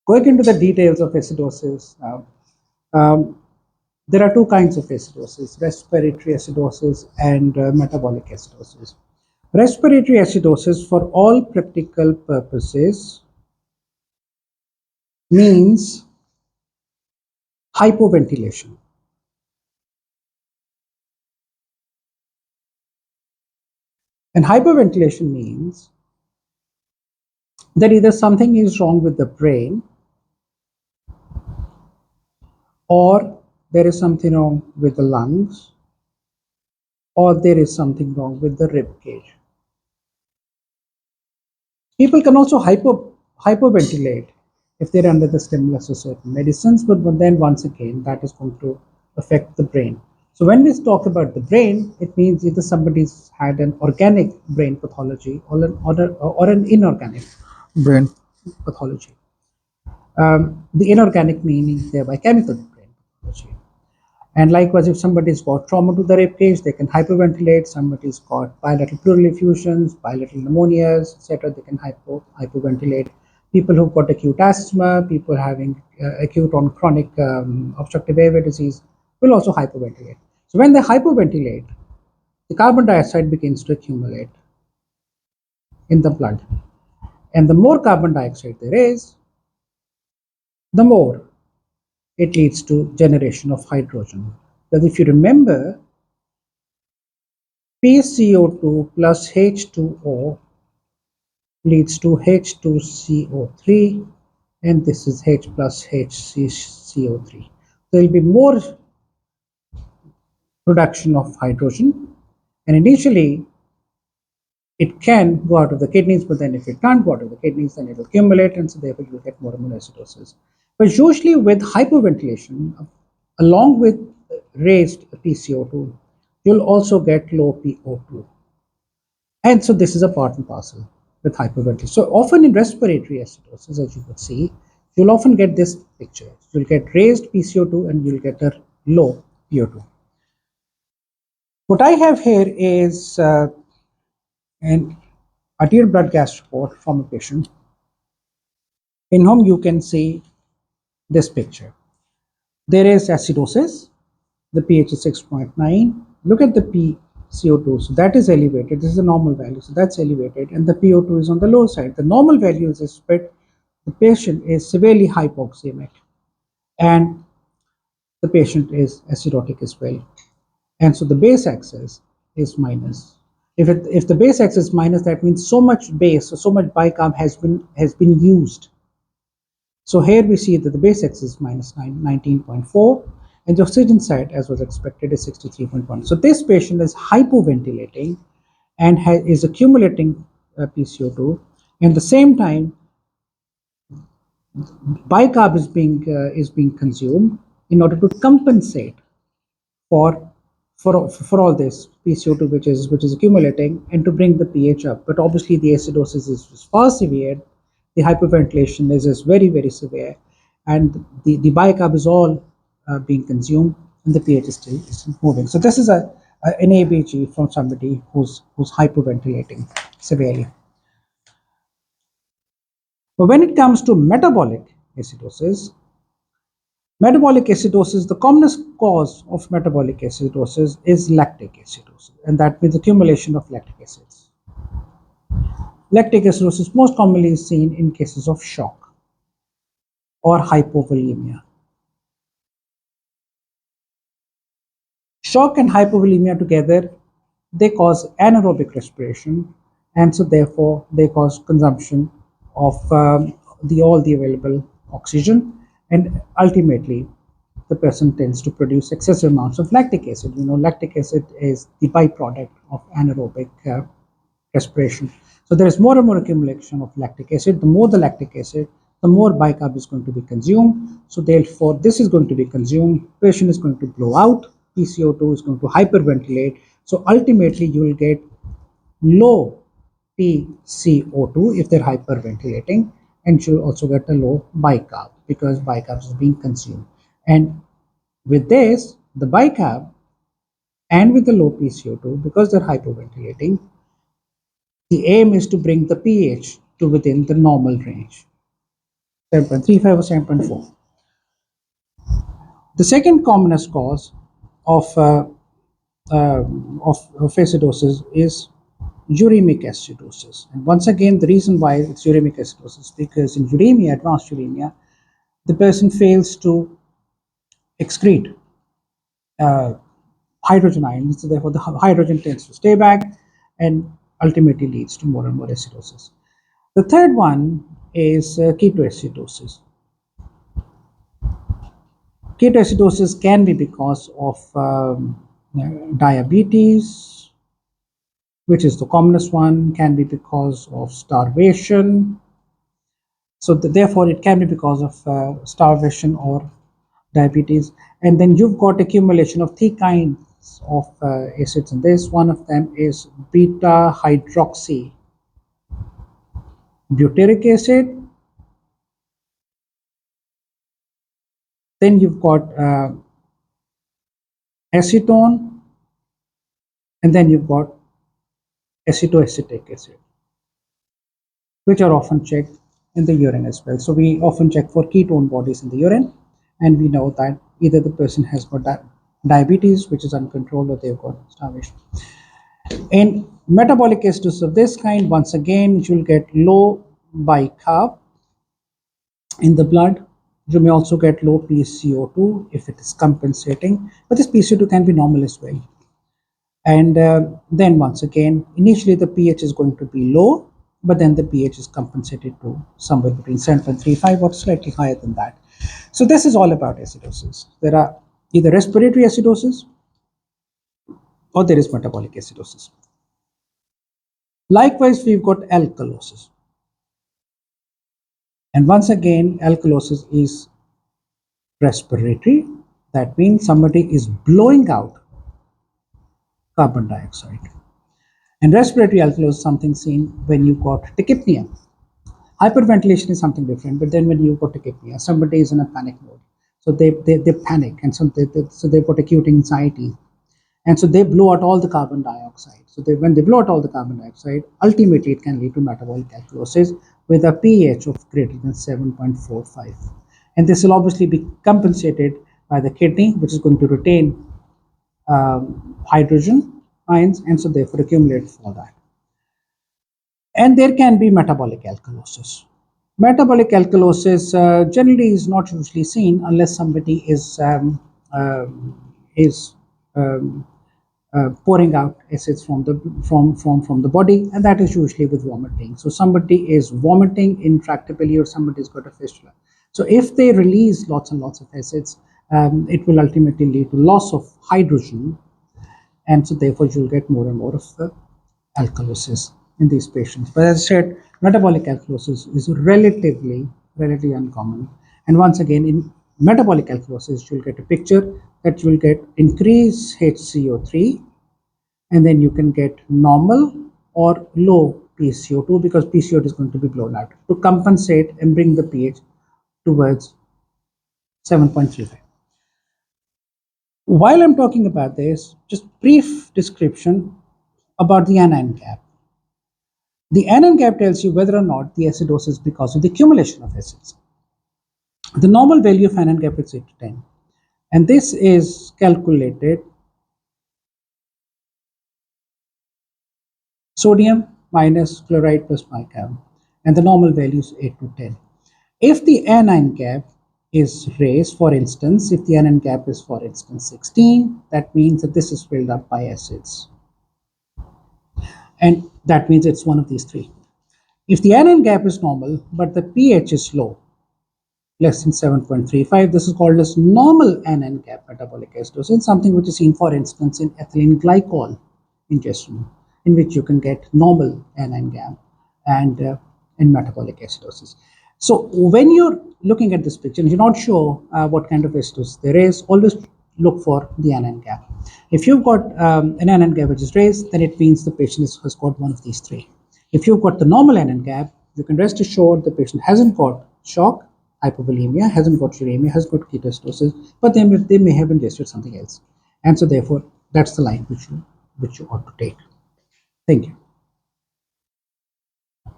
Going into the details of acidosis now, um, there are two kinds of acidosis: respiratory acidosis and metabolic acidosis. Respiratory acidosis, for all practical purposes, means hypoventilation. And hypoventilation means that either something is wrong with the brain or there is something wrong with the lungs or there is something wrong with the rib cage. People can also hypoventilate if they're under the stimulus of certain medicines, but then once again, that is going to affect the brain. So when we talk about the brain, it means either somebody's had an organic brain pathology or an inorganic brain pathology. The inorganic meaning thereby chemical brain pathology. And likewise, if somebody's got trauma to the rib cage, they can hyperventilate. Somebody's got bilateral pleural effusions, bilateral pneumonias, etc., they can hyperventilate. People who've got acute asthma, people having acute on chronic obstructive airway disease will also hyperventilate. So when they hyperventilate, the carbon dioxide begins to accumulate in the blood. And the more carbon dioxide there is, the more it leads to generation of hydrogen. Because if you remember, PCO2 plus H2O leads to H2CO3, and this is H plus HCCO3. There will be more production of hydrogen, and initially it can go out of the kidneys, but then if it can't go out of the kidneys, then it will accumulate, and so therefore you get more and more acidosis. But usually with hypoventilation, along with raised PCO2, you'll also get low PO2. And so this is a part and parcel with hyperventilation. So often in respiratory acidosis, as you could see, you'll often get this picture. You'll get raised PCO2 and you'll get a low PO2. What I have here is an arterial blood gas report from a patient in whom you can see this picture. There is acidosis, the pH is 6.9. Look at the PCO2, so that is elevated. This is a normal value, so that's elevated, and the PO2 is on the low side. The normal value is spread. The patient is severely hypoxemic, and the patient is acidotic as well. And so the base axis is minus. If the base axis is minus, that means so much base, so much bicarb has been used. So here we see that the base axis is minus 19.4, and the oxygen side, as was expected, is 63.1. So this patient is hypoventilating and is accumulating PCO2. And at the same time, bicarb is being consumed in order to compensate for all this PCO2 which is accumulating and to bring the pH up. But obviously the acidosis is far severe. The hyperventilation is very severe, and the bicarb is all being consumed, and the pH is still moving. So this is an ABG from somebody who's hyperventilating severely. But when it comes to metabolic acidosis, the commonest cause of metabolic acidosis is lactic acidosis, and that means accumulation of lactic acids. Lactic acidosis most commonly is seen in cases of shock or hypovolemia. Shock and hypovolemia together, they cause anaerobic respiration, and so therefore they cause consumption of all the available oxygen, and ultimately the person tends to produce excessive amounts of lactic acid. Lactic acid is the byproduct of anaerobic respiration. So there is more and more accumulation of lactic acid. The more the lactic acid, the more bicarb is going to be consumed. So therefore, this is going to be consumed. Patient is going to blow out. PCO2 is going to hyperventilate. So ultimately, you will get low PCO2 if they're hyperventilating, and you'll also get a low bicarb because bicarb is being consumed. And with this, the bicarb and with the low PCO2, because they're hyperventilating, the aim is to bring the pH to within the normal range. 7.35 or 7.4. The second commonest cause of, of acidosis is uremic acidosis. And once again, the reason why it's uremic acidosis is because in uremia, advanced uremia, the person fails to excrete uh, hydrogen ions, so therefore the hydrogen tends to stay back and ultimately leads to more and more acidosis. The third one is ketoacidosis. Ketoacidosis can be because of diabetes, which is the commonest one, can be because of starvation. So therefore, it can be because of starvation or diabetes. And then you've got accumulation of three kinds of acids in this. One of them is beta hydroxy butyric acid. Then you've got acetone, and then you've got acetoacetic acid, which are often checked in the urine as well. So we often check for ketone bodies in the urine, and we know that either the person has got diabetes, which is uncontrolled, or they've got starvation. In metabolic acidosis of this kind, once again, you'll get low bicarb in the blood. You may also get low PCO2 if it is compensating, but this PCO2 can be normal as well. And then once again, initially the pH is going to be low, but then the pH is compensated to somewhere between 7.35 or slightly higher than that. So this is all about acidosis. There are either respiratory acidosis or there is metabolic acidosis. Likewise, we've got alkalosis. And once again, alkalosis is respiratory. That means somebody is blowing out carbon dioxide. And respiratory alkalosis is something seen when you got tachypnea. Hyperventilation is something different, but then when you got tachypnea, somebody is in a panic mode. So they panic, and so they've got acute anxiety. And so they blow out all the carbon dioxide. So when they blow out all the carbon dioxide, ultimately it can lead to metabolic alkalosis with a pH of greater than 7.45. And this will obviously be compensated by the kidney, which is going to retain hydrogen ions, and so therefore accumulate for that. And there can be metabolic alkalosis. Metabolic alkalosis generally is not usually seen unless somebody is um, pouring out acids from the body, and that is usually with vomiting. So somebody is vomiting intractably, or somebody's got a fistula. So if they release lots and lots of acids, it will ultimately lead to loss of hydrogen, and so therefore you'll get more and more of the alkalosis in these patients. But as I said, metabolic alkalosis is relatively uncommon. And once again, in metabolic alkalosis, you'll get a picture that you'll get increased HCO3, and then you can get normal or low PCO2 because PCO2 is going to be blown out to compensate and bring the pH towards 7.35. While I'm talking about this, just brief description about the anion gap. The anion gap tells you whether or not the acidosis is because of the accumulation of acids. The normal value of anion gap is 8 to 10, and this is calculated sodium minus chloride plus bicarb, and the normal value is 8 to 10. If the anion gap is raised, for instance, if the anion gap is, for instance, 16, that means that this is filled up by acids, and that means it's one of these three. If the anion gap is normal, but the pH is low, less than 7.35, this is called as normal anion gap metabolic acidosis, something which is seen, for instance, in ethylene glycol ingestion, in which you can get normal anion gap and in metabolic acidosis. So when you're looking at this picture and you're not sure what kind of acidosis there is, always look for the anion gap. If you've got an anion gap which is raised, then it means the patient has got one of these three. If you've got the normal anion gap, you can rest assured the patient hasn't got shock, hypovolemia, hasn't got uremia, has got ketoacidosis, but they may have ingested something else. And so therefore, that's the line which you ought to take. Thank you.